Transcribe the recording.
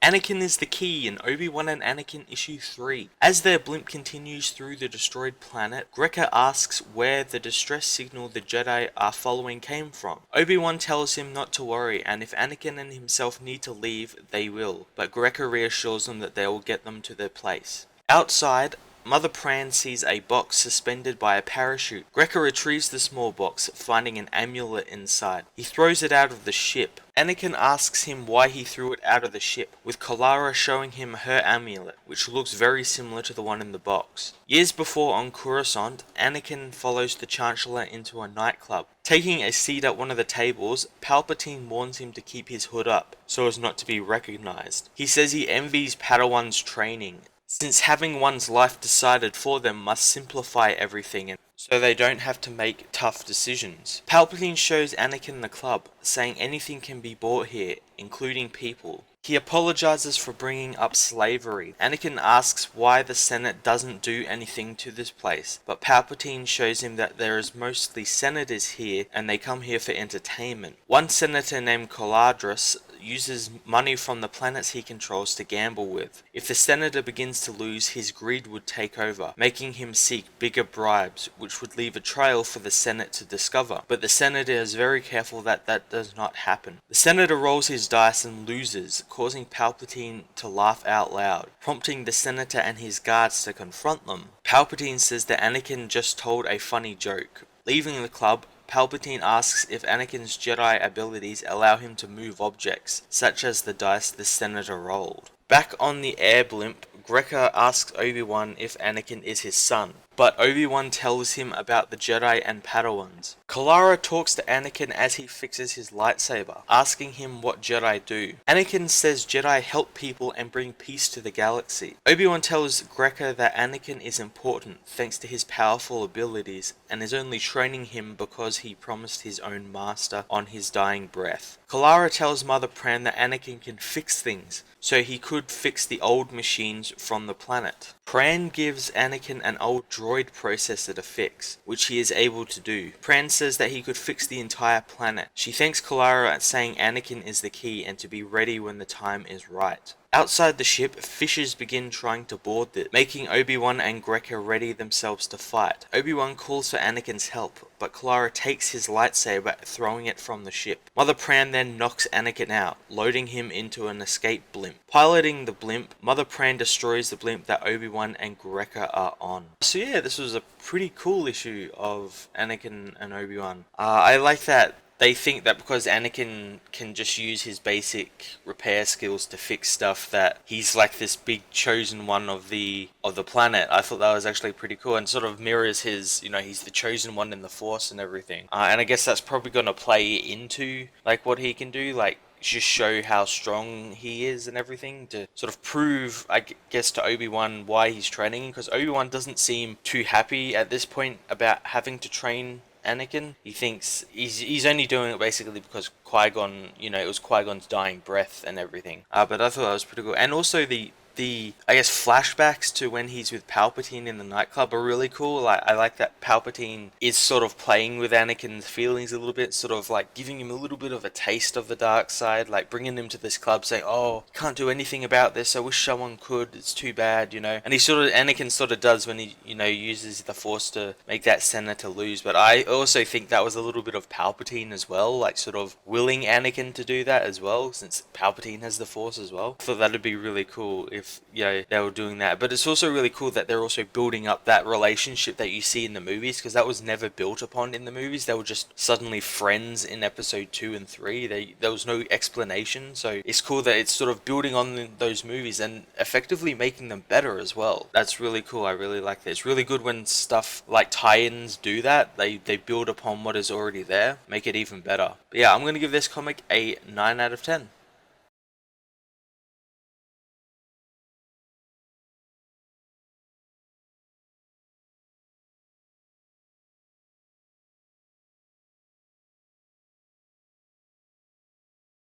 Anakin is the key in Obi-Wan and Anakin issue 3. As their blimp continues through the destroyed planet, Grecker asks where the distress signal the Jedi are following came from. Obi-Wan tells him not to worry, and if Anakin and himself need to leave, they will, but Grecker reassures them that they will get them to their place. Outside, Mother Pran sees a box suspended by a parachute. Grecker retrieves the small box, finding an amulet inside. He throws it out of the ship. Anakin asks him why he threw it out of the ship, with Kalara showing him her amulet, which looks very similar to the one in the box. Years before on Coruscant, Anakin follows the Chancellor into a nightclub. Taking a seat at one of the tables, Palpatine warns him to keep his hood up, so as not to be recognized. He says he envies Padawan's training, since having one's life decided for them must simplify everything, so they don't have to make tough decisions. Palpatine shows Anakin the club, saying anything can be bought here, including people. He apologizes for bringing up slavery. Anakin asks why the Senate doesn't do anything to this place, but Palpatine shows him that there is mostly senators here and they come here for entertainment. One senator named Coladris uses money from the planets he controls to gamble with. If the senator begins to lose, his greed would take over, making him seek bigger bribes, which would leave a trail for the Senate to discover. But the senator is very careful that that does not happen. The senator rolls his dice and loses, causing Palpatine to laugh out loud, prompting the senator and his guards to confront them. Palpatine says that Anakin just told a funny joke. Leaving the club, Palpatine asks if Anakin's Jedi abilities allow him to move objects, such as the dice the senator rolled. Back on the air blimp, Grecker asks Obi-Wan if Anakin is his son, but Obi-Wan tells him about the Jedi and Padawans. Kalara talks to Anakin as he fixes his lightsaber, asking him what Jedi do. Anakin says Jedi help people and bring peace to the galaxy. Obi-Wan tells Grecker that Anakin is important thanks to his powerful abilities and is only training him because he promised his own master on his dying breath. Kalara tells Mother Pran that Anakin can fix things, so he could fix the old machines from the planet. Pran gives Anakin an old droid processor to fix, which he is able to do. Pran says that he could fix the entire planet. She thanks Kalara, saying Anakin is the key and to be ready when the time is right. Outside the ship, fishers begin trying to board it, making Obi-Wan and Grecker ready themselves to fight. Obi-Wan calls for Anakin's help, but Kalara takes his lightsaber, throwing it from the ship. Mother Pran then knocks Anakin out, loading him into an escape blimp. Piloting the blimp, Mother Pran destroys the blimp that Obi-Wan and Grecker are on. So yeah, this was a pretty cool issue of Anakin and Obi-Wan. I like that they think that because Anakin can just use his basic repair skills to fix stuff, that he's like this big chosen one of the planet. I thought that was actually pretty cool and sort of mirrors his, he's the chosen one in the Force and everything. And I guess that's probably going to play into like what he can do, like just show how strong he is and everything, to sort of prove, I guess, to Obi-Wan why he's training, because Obi-Wan doesn't seem too happy at this point about having to train Anakin. He thinks he's only doing it basically because Qui-Gon, it was Qui-Gon's dying breath and everything. But I thought that was pretty cool. And also the I guess flashbacks to when he's with Palpatine in the nightclub are really cool. Like, I like that Palpatine is sort of playing with Anakin's feelings a little bit, sort of like giving him a little bit of a taste of the dark side, like bringing him to this club saying, oh, can't do anything about this, I wish someone could, it's too bad, and Anakin sort of does when he, uses the Force to make that senator lose. But I also think that was a little bit of Palpatine as well, like sort of willing Anakin to do that as well, since Palpatine has the Force as well. I thought that'd be really cool if they were doing that. But it's also really cool that they're also building up that relationship that you see in the movies, because that was never built upon in the movies. They were just suddenly friends in episode 2 and 3. There was no explanation, so it's cool that it's sort of building on those movies and effectively making them better as well. That's really cool. I really like that. It's really good when stuff like tie-ins do that. They build upon what is already there, make it even better. But yeah, I'm going to give this comic a 9 out of 10.